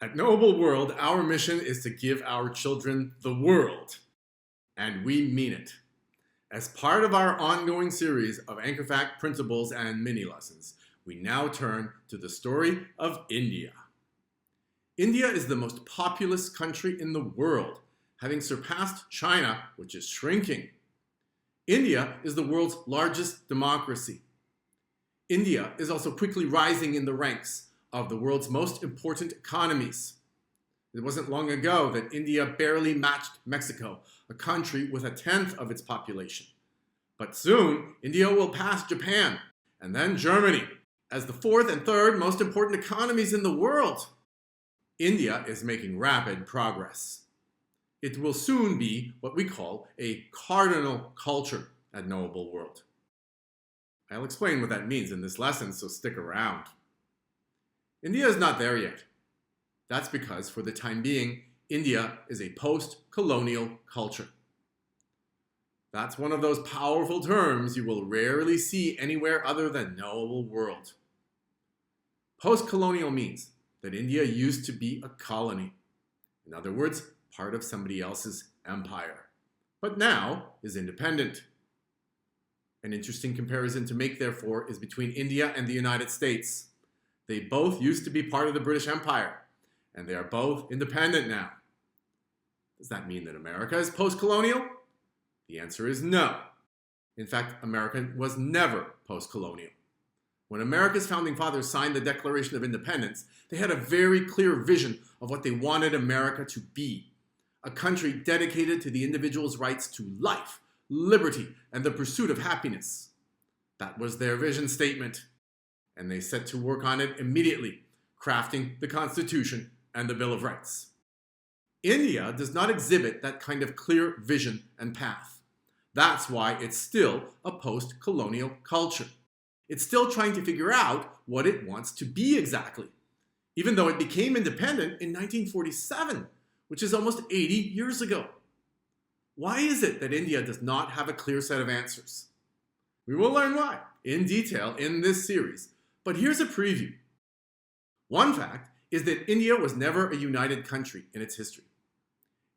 At Knowable World, our mission is to give our children the world. And we mean it. As part of our ongoing series of Anchor Fact, Printables, and mini lessons, we now turn to the story of India. India is the most populous country in the world, having surpassed China, which is shrinking. India is the world's largest democracy. India is also quickly rising in the ranks of the world's most important economies. It wasn't long ago that India barely matched Mexico, a country with 1/10 of its population. But soon, India will pass Japan, and then Germany, as the fourth and third most important economies in the world. India is making rapid progress. It will soon be what we call a cardinal culture at Knowable World. I'll explain what that means in this lesson, so stick around. India is not there yet. That's because, for the time being, India is a post-colonial culture. That's one of those powerful terms you will rarely see anywhere other than Knowable World. Post-colonial means that India used to be a colony. In other words, part of somebody else's empire, but now is independent. An interesting comparison to make, therefore, is between India and the United States. They both used to be part of the British Empire, and they are both independent now. Does that mean that America is post-colonial? The answer is no. In fact, America was never post-colonial. When America's founding fathers signed the Declaration of Independence, they had a very clear vision of what they wanted America to be. A country dedicated to the individual's rights to life, liberty, and the pursuit of happiness. That was their vision statement, and they set to work on it immediately, crafting the Constitution and the Bill of Rights. India does not exhibit that kind of clear vision and path. That's why it's still a post-colonial culture. It's still trying to figure out what it wants to be exactly, even though it became independent in 1947, which is almost 80 years ago. Why is it that India does not have a clear set of answers? We will learn why in detail in this series, but here's a preview. One fact is that India was never a united country in its history.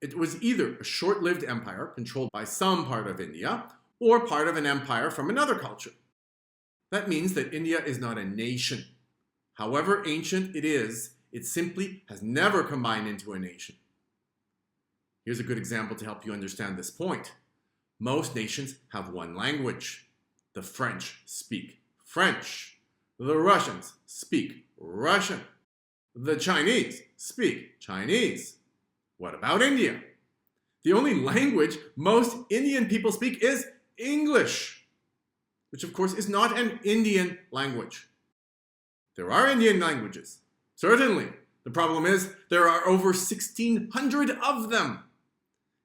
It was either a short-lived empire controlled by some part of India or part of an empire from another culture. That means that India is not a nation. However ancient it is, it simply has never combined into a nation. Here's a good example to help you understand this point. Most nations have one language. The French speak French. The Russians speak Russian. The Chinese speak Chinese. What about India? The only language most Indian people speak is English, which of course is not an Indian language. There are Indian languages, certainly. The problem is there are over 1,600 of them.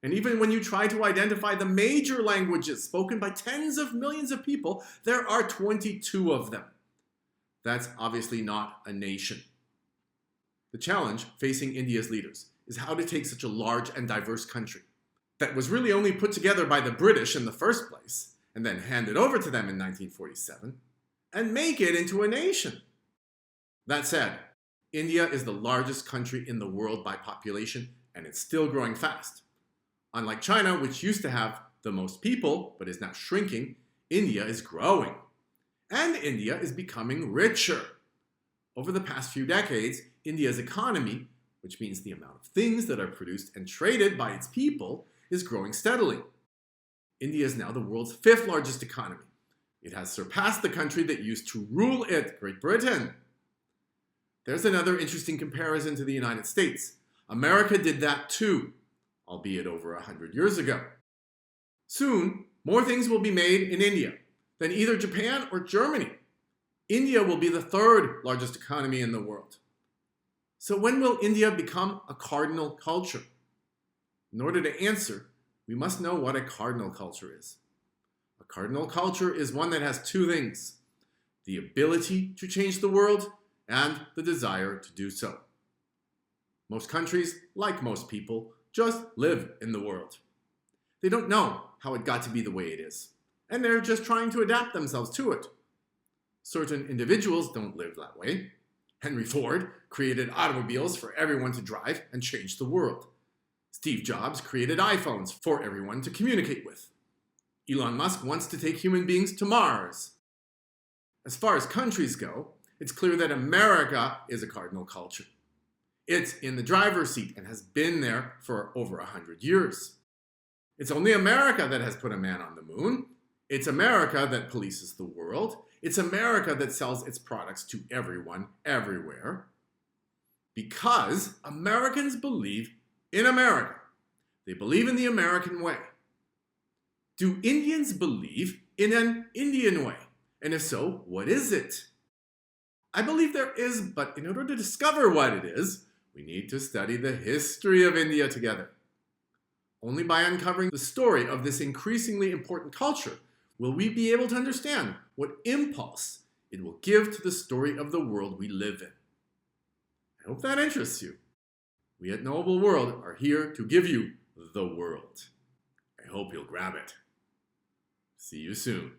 And even when you try to identify the major languages spoken by tens of millions of people, there are 22 of them. That's obviously not a nation. The challenge facing India's leaders is how to take such a large and diverse country that was really only put together by the British in the first place and then handed over to them in 1947 and make it into a nation. That said, India is the largest country in the world by population, and it's still growing fast. Unlike China, which used to have the most people but is now shrinking, India is growing. And India is becoming richer. Over the past few decades, India's economy, which means the amount of things that are produced and traded by its people, is growing steadily. India is now the world's 5th largest economy. It has surpassed the country that used to rule it, Great Britain. There's another interesting comparison to the United States. America did that too, albeit over 100 years ago. Soon, more things will be made in India than either Japan or Germany. India will be the 3rd largest economy in the world. So when will India become a cardinal culture? In order to answer, we must know what a cardinal culture is. A cardinal culture is one that has 2 things: the ability to change the world and the desire to do so. Most countries, like most people, just live in the world. They don't know how it got to be the way it is, and they're just trying to adapt themselves to it. Certain individuals don't live that way. Henry Ford created automobiles for everyone to drive and change the world. Steve Jobs created iPhones for everyone to communicate with. Elon Musk wants to take human beings to Mars. As far as countries go, it's clear that America is a cardinal culture. It's in the driver's seat and has been there for over 100 years. It's only America that has put a man on the moon. It's America that polices the world. It's America that sells its products to everyone, everywhere. Because Americans believe in America. They believe in the American way. Do Indians believe in an Indian way? And if so, what is it? I believe there is, but in order to discover what it is, we need to study the history of India together. Only by uncovering the story of this increasingly important culture will we be able to understand what impulse it will give to the story of the world we live in. I hope that interests you. We at Knowable World are here to give you the world. I hope you'll grab it. See you soon.